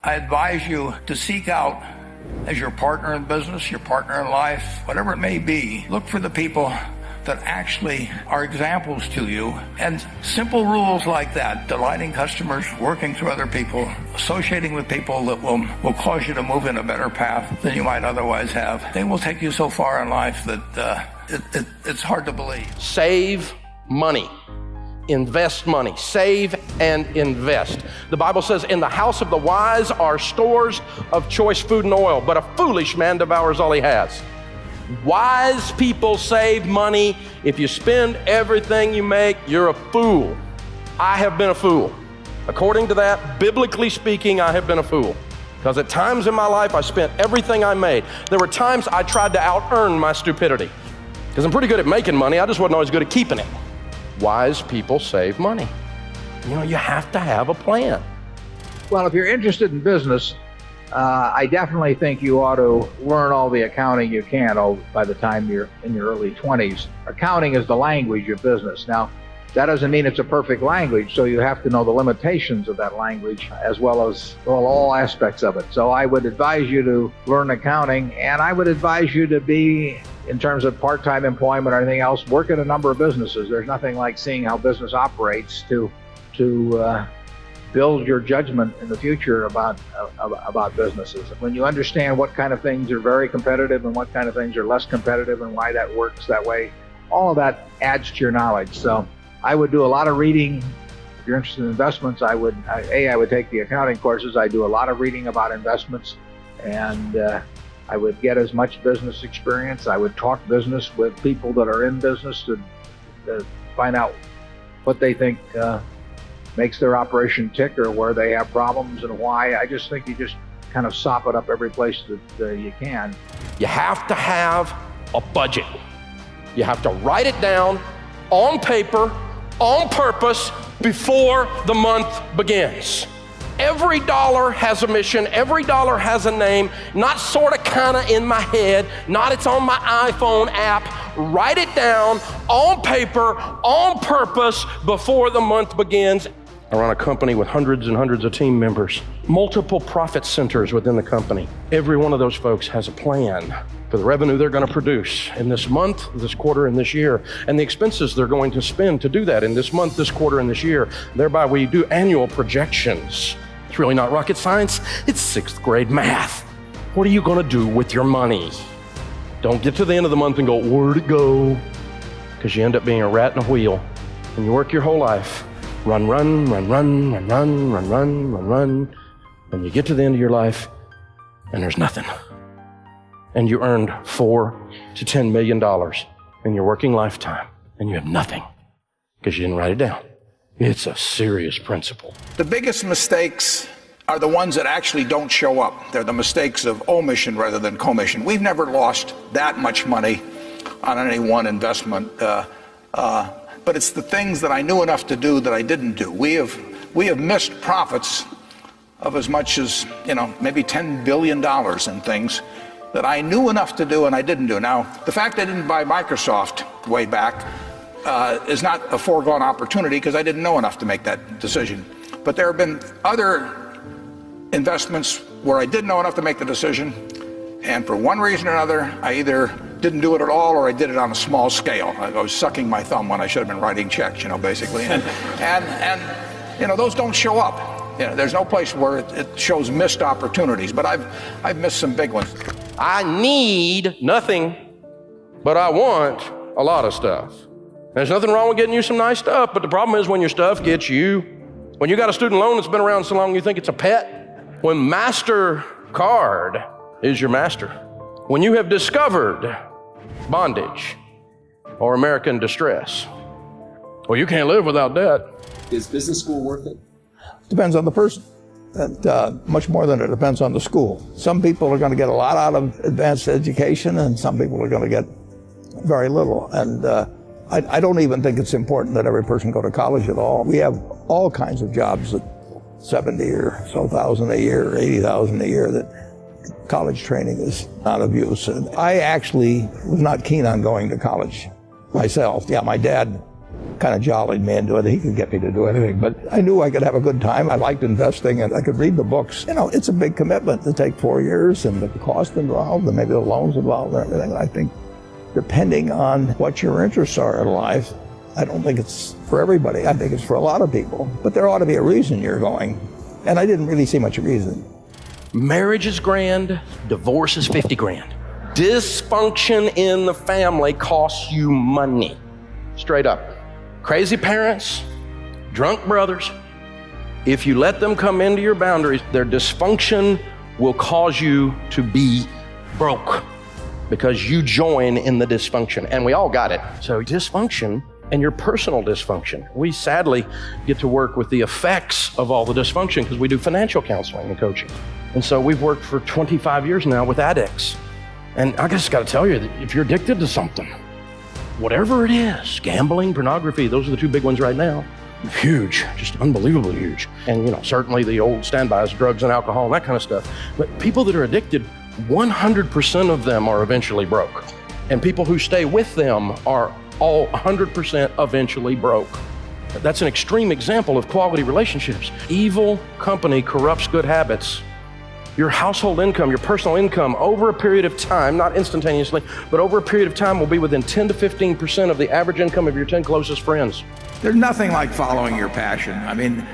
I advise you to seek out, as your partner in business, your partner in life, whatever it may be, look for the people that actually are examples to you. And simple rules like that, delighting customers, working through other people, associating with people that will cause you to move in a better path than you might otherwise have, they will take you so far in life that it's hard to believe. Save money. Invest money. Save and invest. The Bible says, in the house of the wise are stores of choice food and oil, but a foolish man devours all he has. Wise people save money. If you spend everything you make, you're a fool. I have been a fool. According to that, biblically speaking, I have been a fool. Because at times in my life, I spent everything I made. There were times I tried to out-earn my stupidity. Because I'm pretty good at making money, I just wasn't always good at keeping it. Wise people save money. You know, you have to have a plan. Well, if you're interested in business, I definitely think you ought to learn all the accounting you can by the time you're in your early 20s. Accounting is the language of business. Now, that doesn't mean it's a perfect language, so you have to know the limitations of that language as well as all aspects of it. So I would advise you to learn accounting, and I would advise you to be, in terms of part-time employment or anything else, work in a number of businesses. There's nothing like seeing how business operates to build your judgment in the future about businesses. When you understand what kind of things are very competitive and what kind of things are less competitive and why that works that way, all of that adds to your knowledge. So I would do a lot of reading. If you're interested in investments, I would take the accounting courses. I do a lot of reading about investments, and I would get as much business experience. I would talk business with people that are in business to find out what they think makes their operation tick or where they have problems and why. I just think you just kind of sop it up every place that you can. You have to have a budget. You have to write it down on paper, on purpose, before the month begins. Every dollar has a mission, every dollar has a name, not sort of kind of in my head, not it's on my iPhone app. Write it down on paper, on purpose, before the month begins. I run a company with hundreds and hundreds of team members, multiple profit centers within the company. Every one of those folks has a plan for the revenue they're going to produce in this month, this quarter, and this year, and the expenses they're going to spend to do that in this month, this quarter, and this year. Thereby, we do annual projections. It's really not rocket science, it's 6th grade math. What are you going to do with your money? Don't get to the end of the month and go, where'd it go? Because you end up being a rat in a wheel, and you work your whole life. Run, and you get to the end of your life, and there's nothing. And you earned $4 to $10 million in your working lifetime, and you have nothing because you didn't write it down. It's a serious principle. The biggest mistakes are the ones that actually don't show up. They're the mistakes of omission rather than commission. We've never lost that much money on any one investment, but it's the things that I knew enough to do that I didn't do. We have missed profits of as much as, maybe $10 billion in things that I knew enough to do and I didn't do. Now, the fact I didn't buy Microsoft way back is not a foregone opportunity because I didn't know enough to make that decision. But there have been other investments where I did know enough to make the decision, and for one reason or another, I either didn't do it at all or I did it on a small scale. I was sucking my thumb when I should have been writing checks, basically. And those don't show up. There's no place where it shows missed opportunities, but I've missed some big ones. I need nothing, but I want a lot of stuff. There's nothing wrong with getting you some nice stuff, but the problem is when your stuff gets you. When you got a student loan that's been around so long you think it's a pet. When MasterCard is your master. When you have discovered bondage or American distress. Well, you can't live without debt. Is business school worth it? Depends on the person. And much more than it depends on the school. Some people are going to get a lot out of advanced education, and some people are going to get very little. And I don't even think it's important that every person go to college at all. We have all kinds of jobs at 70 or so thousand a year, 80,000 a year, that college training is not of use. And I actually was not keen on going to college myself. Yeah, my dad kind of jollied me into it. He could get me to do anything, but I knew I could have a good time. I liked investing, and I could read the books. You know, it's a big commitment to take 4 years, and the cost involved, and maybe the loans involved, and everything. I think, depending on what your interests are in life, I don't think it's for everybody. I think it's for a lot of people, but there ought to be a reason you're going, and I didn't really see much reason. Marriage is grand, divorce is 50 grand. Dysfunction in the family costs you money. Straight up. Crazy parents, drunk brothers, if you let them come into your boundaries, their dysfunction will cause you to be broke because you join in the dysfunction. And we all got it. So dysfunction and your personal dysfunction. We sadly get to work with the effects of all the dysfunction because we do financial counseling and coaching. And so we've worked for 25 years now with addicts. And I just got to tell you that if you're addicted to something, whatever it is, gambling, pornography, those are the two big ones right now. Huge, just unbelievably huge. And you know, certainly the old standbys, drugs and alcohol and that kind of stuff. But people that are addicted, 100% of them are eventually broke. And people who stay with them are all 100% eventually broke. That's an extreme example of quality relationships. Evil company corrupts good habits. Your household income, your personal income, over a period of time, not instantaneously, but over a period of time will be within 10 to 15% of the average income of your 10 closest friends. There's nothing like following your passion. I mean,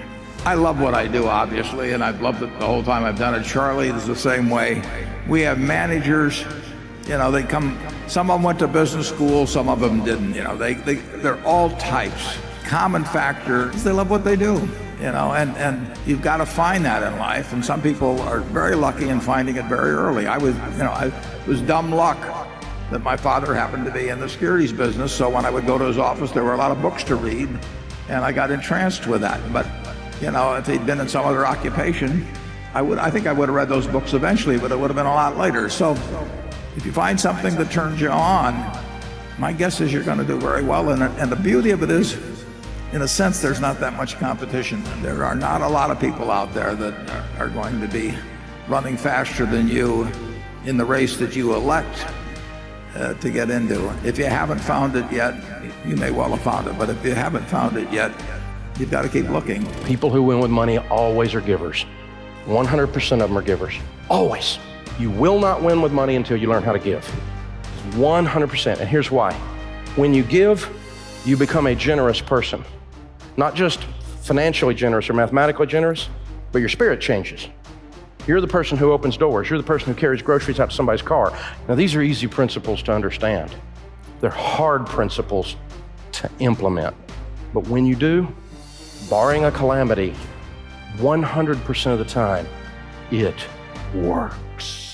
I love what I do, obviously, and I've loved it the whole time I've done it. Charlie is the same way. We have managers, you know, they come, some of them went to business school, some of them didn't, you know, they're all types. Common factor is they love what they do. You know, and you've got to find that in life. And some people are very lucky in finding it very early. I was dumb luck that my father happened to be in the securities business. So when I would go to his office, there were a lot of books to read, and I got entranced with that. But you know, if he'd been in some other occupation, I think I would have read those books eventually, but it would have been a lot later. So if you find something that turns you on, my guess is you're going to do very well in it. And the beauty of it is, in a sense, there's not that much competition. There are not a lot of people out there that are going to be running faster than you in the race that you elect to get into. If you haven't found it yet, you may well have found it, but if you haven't found it yet, you've got to keep looking. People who win with money always are givers. 100% of them are givers. Always. You will not win with money until you learn how to give. 100%. And here's why. When you give, you become a generous person. Not just financially generous or mathematically generous, but your spirit changes. You're the person who opens doors. You're the person who carries groceries out to somebody's car. Now, these are easy principles to understand. They're hard principles to implement. But when you do, barring a calamity, 100% of the time, it works.